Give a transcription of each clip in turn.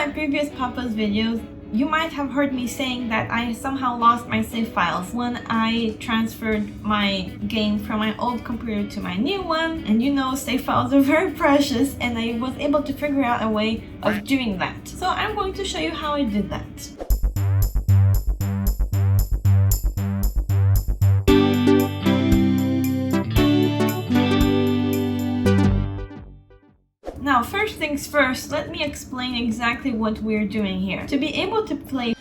my previous Papa's videos, you might have heard me saying that I somehow lost my save files when I transferred my game from my old computer to my new one. And you know, save files are very precious, and I was able to figure out a way of doing that. So I'm going to show you how I did that. Now, first things first, let me explain exactly what we're doing here. To be able to play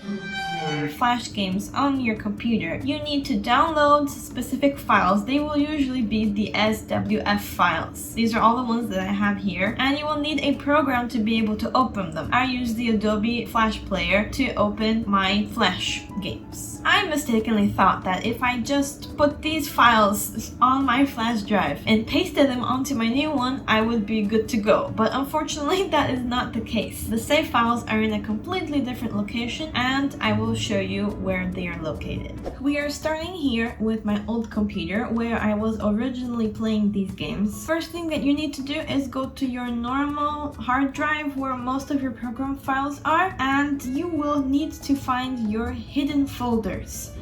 Flash games on your computer, you need to download specific files. They will usually be the SWF files. These are all the ones that I have here, and you will need a program to be able to open them. I use the Adobe Flash Player to open my Flash games. I mistakenly thought that if I just put these files on my flash drive and pasted them onto my new one, I would be good to go. But unfortunately, that is not the case. The save files are in a completely different location, and I will show you where they are located. We are starting here with my old computer where I was originally playing these games. First thing that you need to do is go to your normal hard drive where most of your program files are, and you will need to find your hidden folders.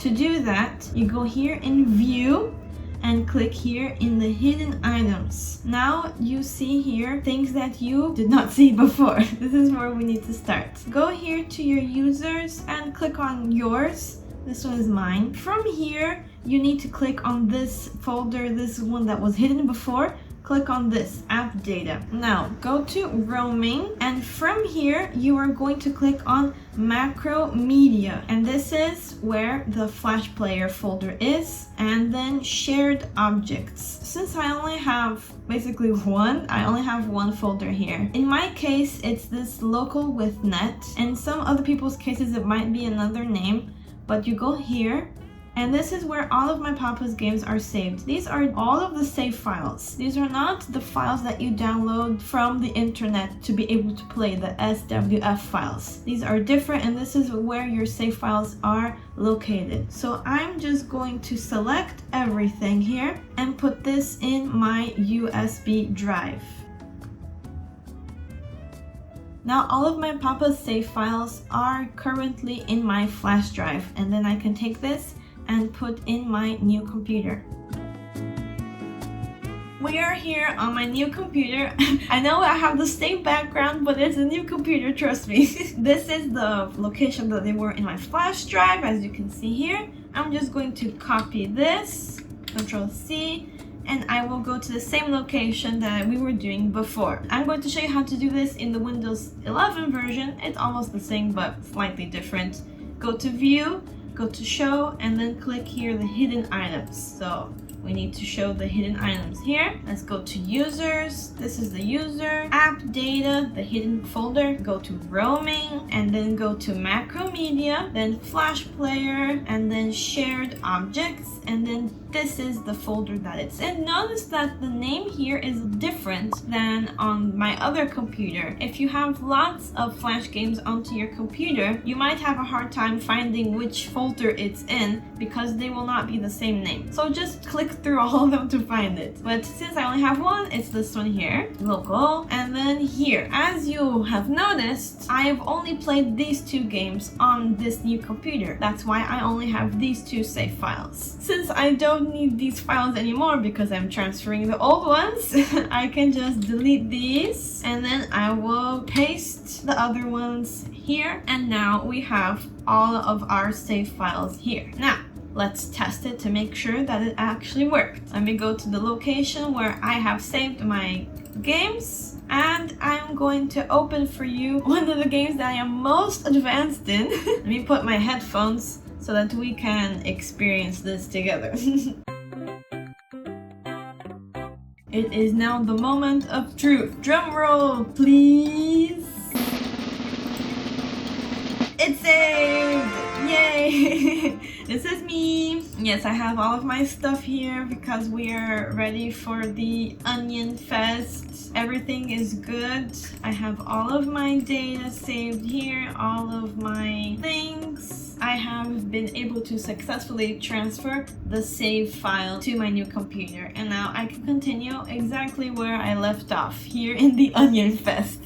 To do that, you go here in View and click here in the hidden items. Now you see here things that you did not see before. This is where we need to start. Go here to your users and click on yours. This one is mine. From here, you need to click on this folder, this one that was hidden before. Click on this, AppData. Now go to roaming, and from here you are going to click on Macromedia, and this is where the Flash Player folder is, and then shared objects. Since I only have basically I only have one folder here. In my case, it's this local with net. In some other people's cases, it might be another name, but you go here. And this is where all of my Papa's games are saved. These are all of the save files. These are not the files that you download from the internet to be able to play, the SWF files. These are different, and this is where your save files are located. So I'm just going to select everything here and put this in my USB drive. Now all of my Papa's save files are currently in my flash drive, and then I can take this and put in my new computer. We are here on my new computer. I know I have the same background, but it's a new computer, trust me. This is the location that they were in my flash drive, as you can see here. I'm just going to copy this, Control C, and I will go to the same location that we were doing before. I'm going to show you how to do this in the Windows 11 version. It's almost the same, but slightly different. Go to View, go to Show, and then click here the hidden items. So we need to show the hidden items here. Let's go to Users. This is the user. AppData, the hidden folder. Go to Roaming, and then go to Macromedia, then Flash Player, and then Shared Objects, and then this is the folder that it's in. Notice that the name here is different than on my other computer. If you have lots of Flash games onto your computer, you might have a hard time finding which folder it's in because they will not be the same name. So just click through all of them to find it. But since I only have one, it's this one here, local, and then here. As you have noticed, I have only played these two games on this new computer. That's why I only have these two save files. Since I don't need these files anymore because I'm transferring the old ones, I can just delete these, and then I will paste the other ones here, and now we have all of our save files here. Now let's test it to make sure that it actually worked. Let me go to the location where I have saved my games, and I'm going to open for you one of the games that I am most advanced in. Let me put my headphones so that we can experience this together. It is now the moment of truth. Drum roll, please. It's saved! Yay! This is me. Yes, I have all of my stuff here because we are ready for the Onion Fest. Everything is good. I have all of my data saved here, all of my things. I have been able to successfully transfer the save file to my new computer, and now I can continue exactly where I left off, here in the Onion Fest.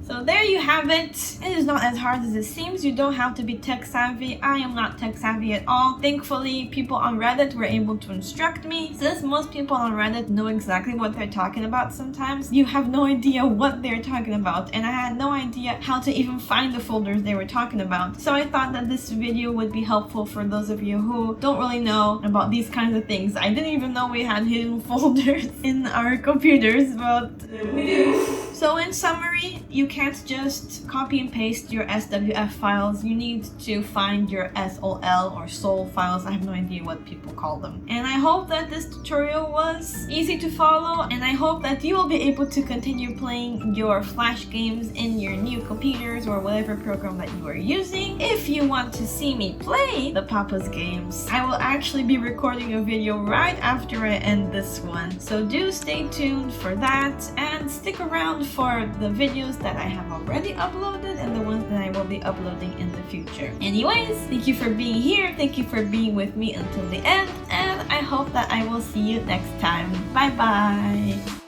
So there you have it. It is not as hard as it seems. You don't have to be tech savvy. I am not tech savvy at all. Thankfully, people on Reddit were able to instruct me. Since most people on Reddit know exactly what they're talking about sometimes, you have no idea what they're talking about, and I had no idea how to even find the folders they were talking about. So I thought that this video would be helpful for those of you who don't really know about these kinds of things. I didn't even know we had hidden folders in our computers, but we do. So in summary, you can't just copy and paste your SWF files. You need to find your SOL or SOL files. I have no idea what people call them. And I hope that this tutorial was easy to follow, and I hope that you will be able to continue playing your Flash games in your new computers or whatever program that you are using. If you want to see me play the Papa's games, I will actually be recording a video right after I end this one. So do stay tuned for that, and stick around for the videos that I have already uploaded and the ones that I will be uploading in the future. Anyways, thank you for being here, thank you for being with me until the end, and I hope that I will see you next time. Bye bye!